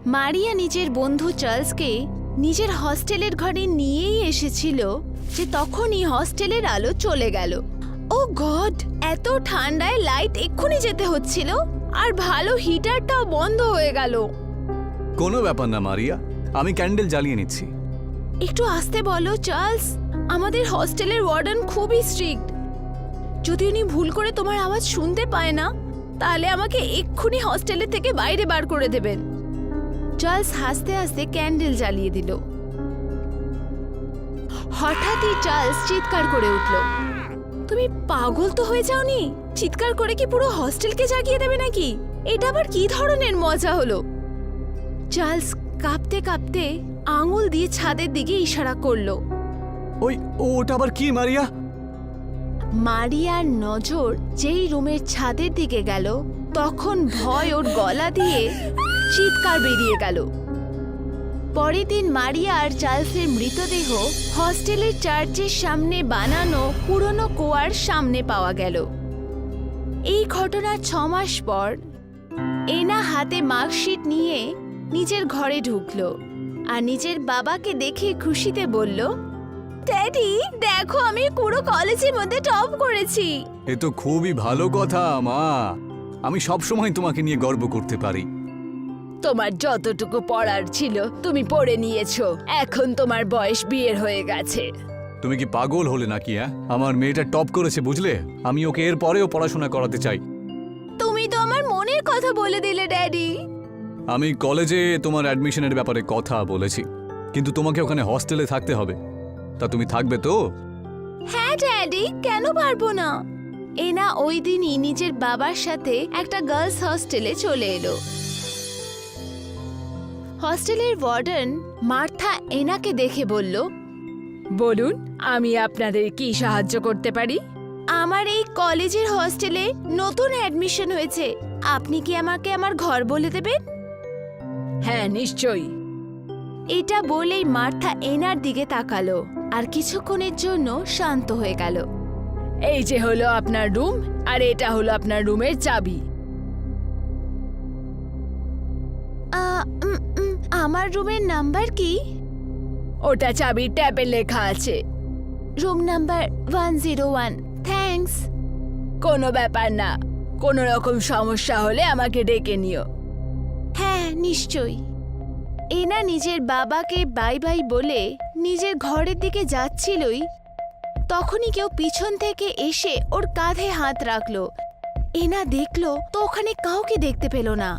মারিয়া নিজের বন্ধু চার্লসকে নিজের হস্টেলের ঘরে নিয়েই এসেছিল যে তখনই হস্টেলের আলো চলে গেল। ও গড, এত ঠান্ডায় লাইট এক্ষুনি যেতে হচ্ছিল আর ভালো হিটারটাও বন্ধ হয়ে গেল। কোনো ব্যাপার না মারিয়া, আমি ক্যান্ডেল জ্বালিয়ে নিচ্ছি। একটু আস্তে বলো চার্লস, আমাদের হস্টেলের ওয়ার্ডেন খুবই স্ট্রিক্ট। যদি উনি ভুল করে তোমার আওয়াজ শুনতে পায় না তাহলে আমাকে এক্ষুনি হস্টেলের থেকে বাইরে বার করে দেবেন। চার্লস হাসতে হাসতে ক্যান্ডেল জ্বালিয়ে দিল। হঠাৎই চার্লস চিৎকার করে উঠল। তুমি পাগল তো হয়ে যাওনি? চিৎকার করে কি পুরো হস্টেলকে জাগিয়ে দেবে নাকি? এটা আবার কি ধরনের মজা হলো? চার্লস কাঁপতে কাঁপতে আঙুল দিয়ে ছাদের দিকে ইশারা করলো। ওটা আবার কি মারিয়া? মারিয়ার নজর যেই রুমের ছাদের দিকে গেল তখন ভয় ওর গলা দিয়ে চিৎকার বেরিয়ে গেল। পরের দিন মারিয়া আর চার্লসের মৃতদেহ হস্টেলের চার্চের সামনে বানানো পুরনো কুয়ার সামনে পাওয়া গেল। এই ঘটনার 6 মাস পর এনা হাতে মার্কশিট নিয়ে নিজের ঘরে ঢুকলো আর নিজের বাবাকে দেখে খুশিতে বলল, ড্যাডি দেখো, আমি পুরো কলেজের মধ্যে টপ করেছি। এ তো খুবই ভালো কথা মা, আমি সবসময় তোমাকে নিয়ে গর্ব করতে পারি। তোমার যতটুকু পড়ার ছিল তুমি পড়ে নিয়েছো, এখন তোমার বয়স বিয়ের হয়ে গেছে। তুমি কি পাগল হলে নাকি? আমার মেয়েটা টপ করেছে বুঝলে, আমি ওকে এর পরেও পড়াশোনা করাতে চাই। তুমি তো আমার মনের কথা বলে দিলে ড্যাডি। আমি কলেজে তোমার অ্যাডমিশনের ব্যাপারে কথা বলেছি, কিন্তু তোমাকে ওখানে হস্টেলে থাকতে হবে। তা তুমি থাকবে তো? হ্যাঁ ড্যাডি, কেন পারবো না। এনা ওই দিনই নিজের বাবার সাথে একটা গার্লস হস্টেলে চলে এলো। হস্টেলের ওয়ার্ডেন মার্থা এনাকে দেখে বলল, বলুন আমি আপনাদের কি সাহায্য করতে পারি? আমার এই কলেজের হস্টেলে নতুন অ্যাডমিশন হয়েছে, আপনি কি আমাকে আমার ঘর বলে দেবেন? হ্যাঁ নিশ্চয়ই। এটা বলেই মার্থা এনার দিকে তাকালো আর কিছুক্ষণের জন্য শান্ত হয়ে গেল। এই যে হলো আপনার রুম, আর এটা হলো আপনার রুমের চাবি। আমার রুমের নাম্বার কি? ওটা চাবির ট্যাবে লেখা আছে, রুম নাম্বার 101। থ্যাঙ্কস। কোনো ব্যাপার না, কোনো রকম সমস্যা হলে আমাকে ডেকে নিও। হ্যাঁ নিশ্চয়ই। এনা নিজের বাবাকে বাই বাই বলে নিজের ঘরের দিকে যাচ্ছিলই তখনই কেউ পিছন থেকে এসে ওর কাঁধে হাত রাখলো। এনা দেখলো তো ওখানে কাউকে দেখতে পেল না।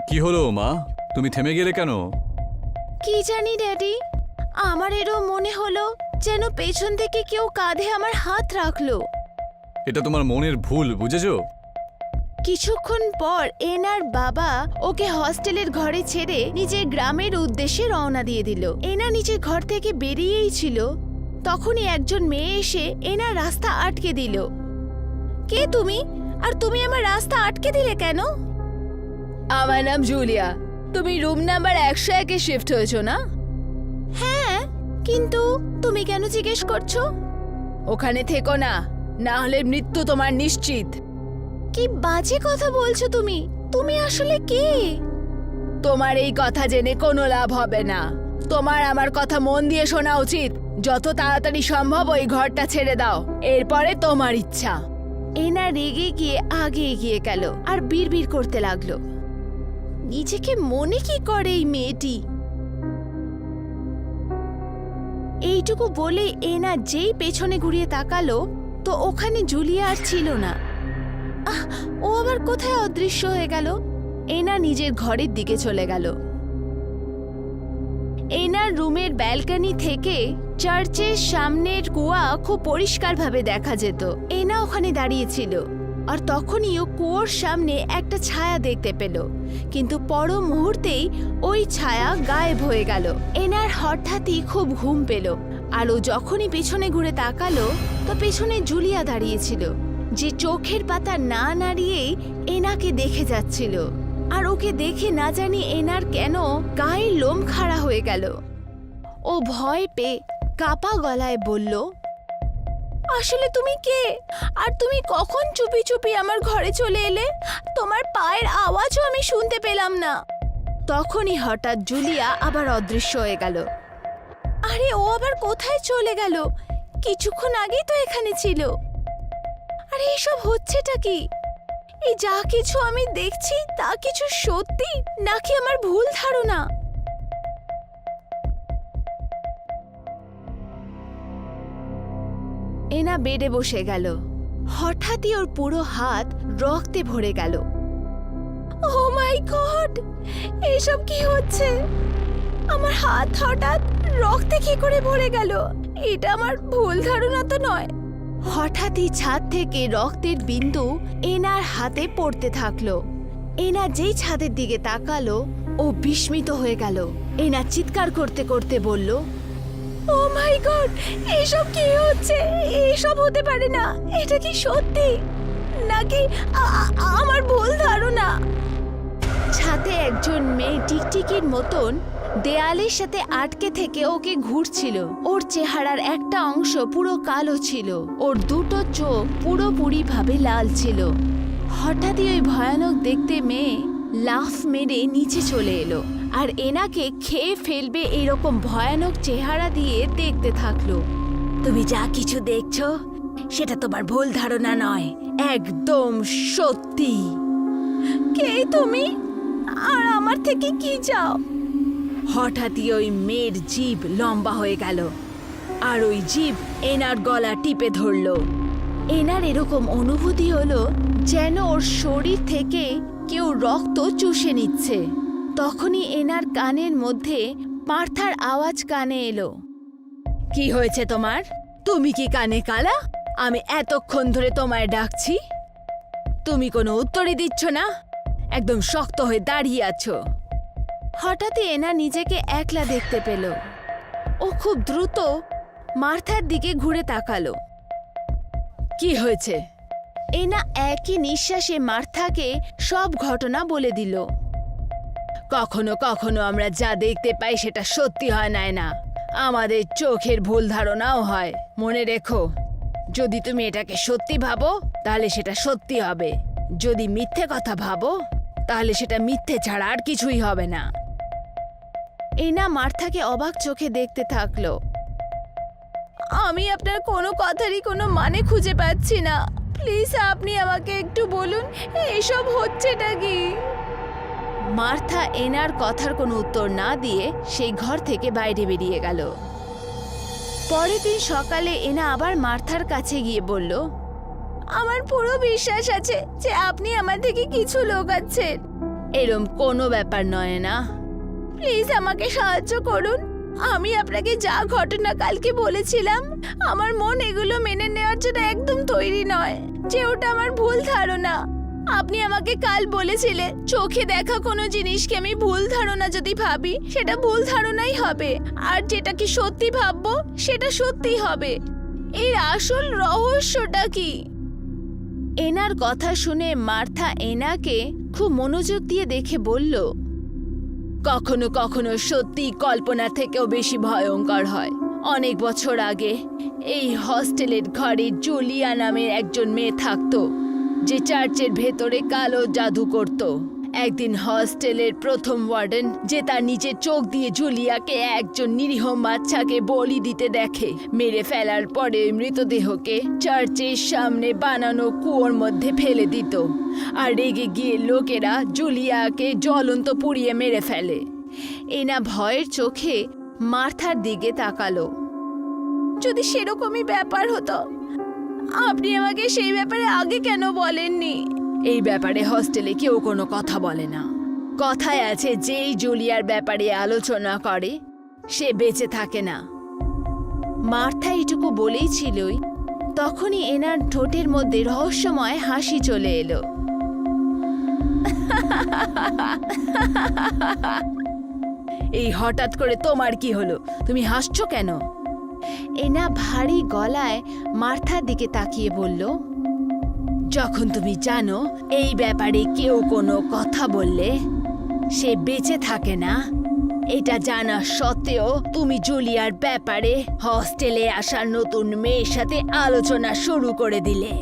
কি হলো মা, তুমি থেমে গেলে কেন? কি জানি ড্যাডি, আমার এরও মনে হলো যেন পেছন থেকে কেউ কাঁধে আমার হাত রাখলো। এটা তোমার মনের ভুল, বুঝেছো? কিছুক্ষণ পর এনার বাবা ওকে হস্টেলের ঘরে ছেড়ে নিজের গ্রামের উদ্দেশ্যে রওনা দিয়ে দিল। এনা নিজের ঘর থেকে বেরিয়েই ছিল তখনই একজন মেয়ে এসে এনার রাস্তা আটকে দিল। কে তুমি? আর তুমি আমার রাস্তা আটকে দিলে কেন? আমার নাম জুলিয়া। তুমি রুম নাম্বার 101-এ শিফট হয়েছো না? হ্যাঁ, কিন্তু তুমি কেন জিজ্ঞেস করছো? ওখানে থেকো না, না হলে মৃত্যু তোমার নিশ্চিত। কি বাজে কথা বলছো তুমি? তুমি আসলে কে? তোমার এই কথা জেনে কোনো লাভ হবে না। তোমার আমার কথা মন দিয়ে শোনা উচিত। যত তাড়াতাড়ি সম্ভব ওই ঘরটা ছেড়ে দাও, এরপরে তোমার ইচ্ছা। এনা রেগে গিয়ে আগে এগিয়ে গেল আর বিড়বিড় করতে লাগলো। নিজেকে মনে কি করে এই মেয়েটি? এইটুকু বলে এনা যেই পেছনে ঘুরিয়ে তাকালো তো ওখানে জুলিয়া আর ছিল না। ও আবার কোথায় অদৃশ্য হয়ে গেল? এনা নিজের ঘরের দিকে চলে গেল। এনার রুমের ব্যালকনি থেকে চার্চের সামনের কুয়া খুব পরিষ্কারভাবে দেখা যেত। এনা ওখানে দাঁড়িয়েছিল আর তখনই ও কুয়োর সামনে একটা ছায়া দেখতে পেল, কিন্তু পর মুহূর্তেই ওই ছায়া গায়েব হয়ে গেল। এনার হঠাৎই খুব ঘুম পেল আর ও যখনই পেছনে ঘুরে তাকালো তো পেছনে জুলিয়া দাঁড়িয়েছিল, যে চোখের পাতা না নাড়িয়েই এনাকে দেখে যাচ্ছিল। আর ওকে দেখে না জানি এনার কেন গায়ের লোম খাড়া হয়ে গেল। ও ভয় পেয়ে কাপা গলায় বলল, আসলে তুমি কে? আর তুমি কখন চুপি চুপি আমার ঘরে চলে এলে? তোমার পায়ের আওয়াজও আমি শুনতে পেলাম না। তখনই হঠাৎ জুলিয়া আবার অদৃশ্য হয়ে গেল। আরে ও আবার কোথায় চলে গেল? কিছুক্ষণ আগেই তো এখানে ছিল। আরে এসব হচ্ছেটা কি? এই যা কিছু আমি দেখছি তা কিছু সত্যি নাকি আমার ভুল ধারণা? এনা বেডে বসে গেল। হঠাৎই ওর পুরো হাত রক্তে ভরে গেল। ও মাই গড, এসব কি হচ্ছে? আমার হাত হঠাৎ রক্তে কি করে ভরে গেল? এটা আমার ভুল ধারণা তো নয়। হঠাৎই ছাদ থেকে রক্তের বিন্দু এনার হাতে পড়তে থাকলো। এনা যেই ছাদের দিকে তাকালো ও বিস্মিত হয়ে গেল। এনা চিৎকার করতে করতে বলল, ও মাই গড, এসব কি হচ্ছে? এসব হতে পারে না। এটা কি সত্যি নাকি আমার ভুল ধারণা? ছাদে একজন মেয়ে টিকটিকির মতন দেয়ালের সাথে আটকে থেকে ওকে ঘুরছিল। ওর চেহারার একটা অংশ পুরো কালো ছিল, ওর দুটো চোখ পুরোপুরি ভাবে লাল ছিল। হঠাৎই ওই ভয়ানক দেখতে মেয়ে লাফ মেরে নিচে চলে এলো আর এনাকে খেয়ে ফেলবে এরকম ভয়ানক চেহারা দিয়ে দেখতে থাকলো। তুমি যা কিছু দেখছো সেটা তোমার ভুল ধারণা নয়, একদম সত্যি। কে তুমি আর আমার থেকে কি চাও? হঠাৎই ওই মেয়ের জিভ লম্বা হয়ে গেল আর ওই জিভ এনার গলা টিপে ধরলো। এনার এরকম অনুভূতি হলো যেন ওর শরীর থেকে কেউ রক্ত চুষে নিচ্ছে। তখনই এনার কানের মধ্যে মার্থার আওয়াজ কানে এলো। কি হয়েছে তোমার? তুমি কি কানে কালা? আমি এতক্ষণ ধরে তোমায় ডাকছি, তুমি কোনো উত্তরই দিচ্ছ না, একদম শক্ত হয়ে দাঁড়িয়ে আছো। হঠাৎই এনা নিজেকে একলা দেখতে পেল। ও খুব দ্রুত মার্থার দিকে ঘুরে তাকালো। কি হয়েছে? এনা একই নিঃশ্বাসে মার্থাকে সব ঘটনা বলে দিল। কখনো কখনো আমরা যা দেখতে পাই সেটা সত্যি হয় না, আমাদের চোখের ভুল ধারণাও হয়। মনে রেখো, যদি তুমি এটাকে সত্যি ভাবো তাহলে সেটা সত্যি হবে, যদি মিথ্যে কথা ভাবো তাহলে সেটা মিথ্যে ছাড়া আর কিছুই হবে না। এনা মার্থাকে অবাক চোখে দেখতে থাকলো। আমি আপনার কোনো কথারই কোনো মানে খুঁজে পাচ্ছি না। প্লিজ আপনি আমাকে একটু বলুন এসব হচ্ছেটা কি? মার্থা এনার কথার কোনো উত্তর না দিয়ে সেই ঘর থেকে বাইরে বেরিয়ে গেল। পরের দিন সকালে এনা আবার মার্থার কাছে গিয়ে বলল, আমার পুরো বিশ্বাস আছে যে আপনি আমার থেকে কিছু লুকাচ্ছেন। এরম কোনো ব্যাপার নয় না, প্লিজ আমাকে সাহায্য করুন। আমি আপনাকে যা ঘটনা কালকে বলেছিলাম, আমার মন এগুলো মেনে নেওয়ার জন্য একদম তৈরি নয় যে ওটা আমার ভুল ধারণা। আপনি আমাকে কাল বলেছিলেন চোখে দেখা কোনো জিনিসকে আমি ভুল ধারণা যদি ভাবি সেটা ভুল ধারণাই হবে, আর যেটাকে সত্যি ভাববো সেটা সত্যি হবে। এর আসল রহস্যটা কি? এনার কথা শুনে মার্থা এনাকে খুব মনোযোগ দিয়ে দেখে বলল, কখনো কখনো সত্যি কল্পনা থেকেও বেশি ভয়ঙ্কর হয়। অনেক বছর আগে এই হস্টেলের ঘরে জুলিয়া নামের একজন মেয়ে থাকতো যে চার্চের ভেতরে কালো জাদু করত। একদিন হস্টেলের প্রথম ওয়ার্ডেন যে তার নিজের চোখ দিয়ে জুলিয়াকে একজন নিরীহ বাচ্চাকে বলি দিতে দেখে, মেরে ফেলার পরে মৃতদেহকে চার্চের সামনে বানানো কুয়োর মধ্যে ফেলে দিত আর রেগে গিয়ে লোকেরা জুলিয়াকে জ্বলন্ত পুড়িয়ে মেরে ফেলে। এনা ভয়ের চোখে মার্থার দিকে তাকালো। যদি সেরকমই ব্যাপার হতো আপনি আমাকে সেই ব্যাপারে আগে কেন বলেননি? এই ব্যাপারে হস্টেলে কেউ কোনো কথা বলে না। কথায় আছে যেই জুলিয়ার ব্যাপারে আলোচনা করে সে বেঁচে থাকে না। মার্থা এটুকু বলেই ছিলই, তখনই এনার ঠোঁটের মধ্যে রহস্যময় হাসি চলে এলো। এই হঠাৎ করে তোমার কি হলো? তুমি হাসছো কেন? এনা ভারী গলায় মার্থার দিকে তাকিয়ে বলল, যখন তুমি জানো এই ব্যাপারে কেউ কোনো কথা বললে সে বেঁচে থাকে না, এটা জানা সত্ত্বেও তুমি জুলিয়ার ব্যাপারে হস্টেলে আসা নতুন মেয়ের সাথে আলোচনা শুরু করে দিলে।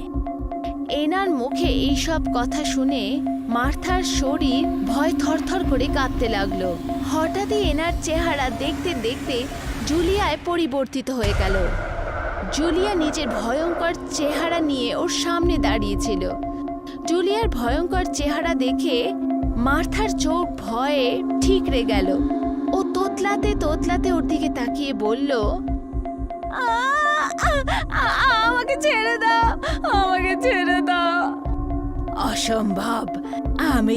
এনার মুখে এইসব কথা শুনে মার্থার শরীর ভয় থরথর করে কাঁপতে লাগলো। হঠাৎই এনার চেহারা দেখতে দেখতে জুলিয়ায় পরিবর্তিত হয়ে গেল। জুলিয়া নিজের ভয়ঙ্কর চেহারা নিয়ে ওর সামনে দাঁড়িয়েছিল। জুলিয়ার ভয়ঙ্কর চেহারা দেখে মার্থার চোখ ভয়ে ঠিকরে গেল। ও তোতলাতে তোতলাতে ওর দিকে তাকিয়ে বলল, আমাকে ছেড়ে দাও, আমাকে ছেড়ে দাও। অসম্ভব, আমি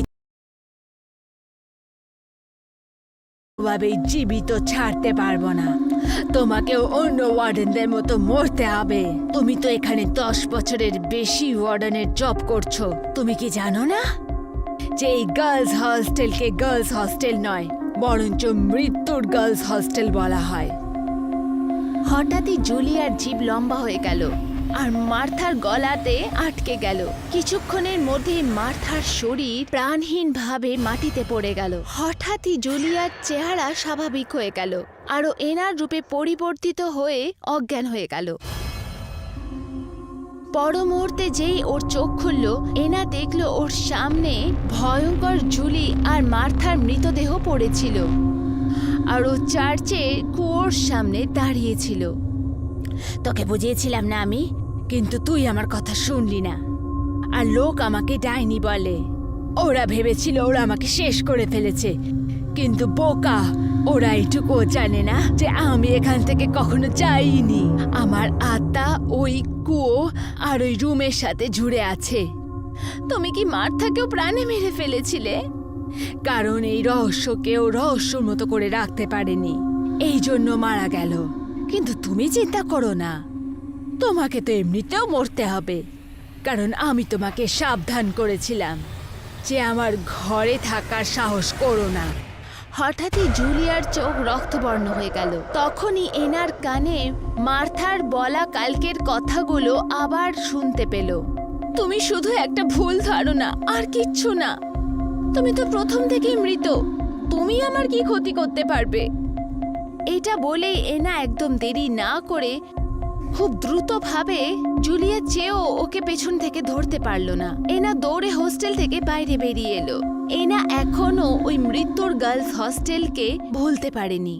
জীবিত ছাড়তে পারবো না। তোমাকেও অন্য ওয়ার্ডেনদের মতো মরতে হবে। তুমি তো এখানে 10 বছরের বেশি ওয়ার্ডেনের জব করছো। তুমি কি জানো না যে এই গার্লস হস্টেলকে গার্লস হস্টেল নয়, বরঞ্চ মৃত্যুর গার্লস হস্টেল বলা হয়। হঠাৎই জুলিয়ার জিভ লম্বা হয়ে গেল আর মার্থার গলাতে আটকে গেল। কিছুক্ষণের মধ্যে মার্থার শরীর প্রাণহীনভাবে মাটিতে পড়ে গেল। হঠাৎই জুলিয়ার চেহারা স্বাভাবিক হয়ে গেল আর ও এনার রূপে পরিবর্তিত হয়ে অজ্ঞান হয়ে গেল। পর মুহূর্তে যেই ওর চোখ খুলল, এনা দেখল ওর সামনে ভয়ঙ্কর জুলি আর মার্থার মৃতদেহ পড়েছিল আর ও চার্চে কুয়োর সামনে দাঁড়িয়েছিল। তোকে বুঝিয়েছিলাম না আমি, কিন্তু তুই আমার কথা শুনলি না। আর লোক আমাকে ডাইনি বলে। ওরা ভেবেছিল ওরা আমাকে শেষ করে ফেলেছে, কিন্তু বোকা, ওরা এটুকুও জানে না যে আমি এখান থেকে কখনো যাইনি। আমার আত্মা ওই কুয়ো আর ওই রুমের সাথে জুড়ে আছে। তুমি কি মার্থাকেও প্রাণে মেরে ফেলেছিলে? কারণ এই রহস্যকেও রহস্যর মতো করে রাখতে পারেনি, এই জন্য মারা গেল। কিন্তু তুমি চিন্তা করো না, তোমাকে তো এমনিতেও মরতে হবে, কারণ আমি তোমাকে সাবধান করেছিলাম যে আমার ঘরে থাকার সাহস করো না। হঠাৎই জুলিয়ার চোখ রক্তবর্ণ হয়ে গেল। তখনই এনার কানে মার্থার বলা কালকের কথাগুলো আবার শুনতে পেল। তুমি শুধু একটা ভুল ধারণা, আর কিচ্ছু না। তুমি তো প্রথম থেকেই মৃত, তুমি আমার কি ক্ষতি করতে পারবে? এটা বলেই এনা একদম দেরি না করে খুব দ্রুতভাবে জুলিয়া চেয়েও ওকে পেছন থেকে ধরতে পারল না। এনা দৌড়ে হোস্টেল থেকে বাইরে বেরিয়ে এলো। এনা এখনো ওই মৃত্যুর গার্লস হস্টেলকে ভুলতে পারেনি।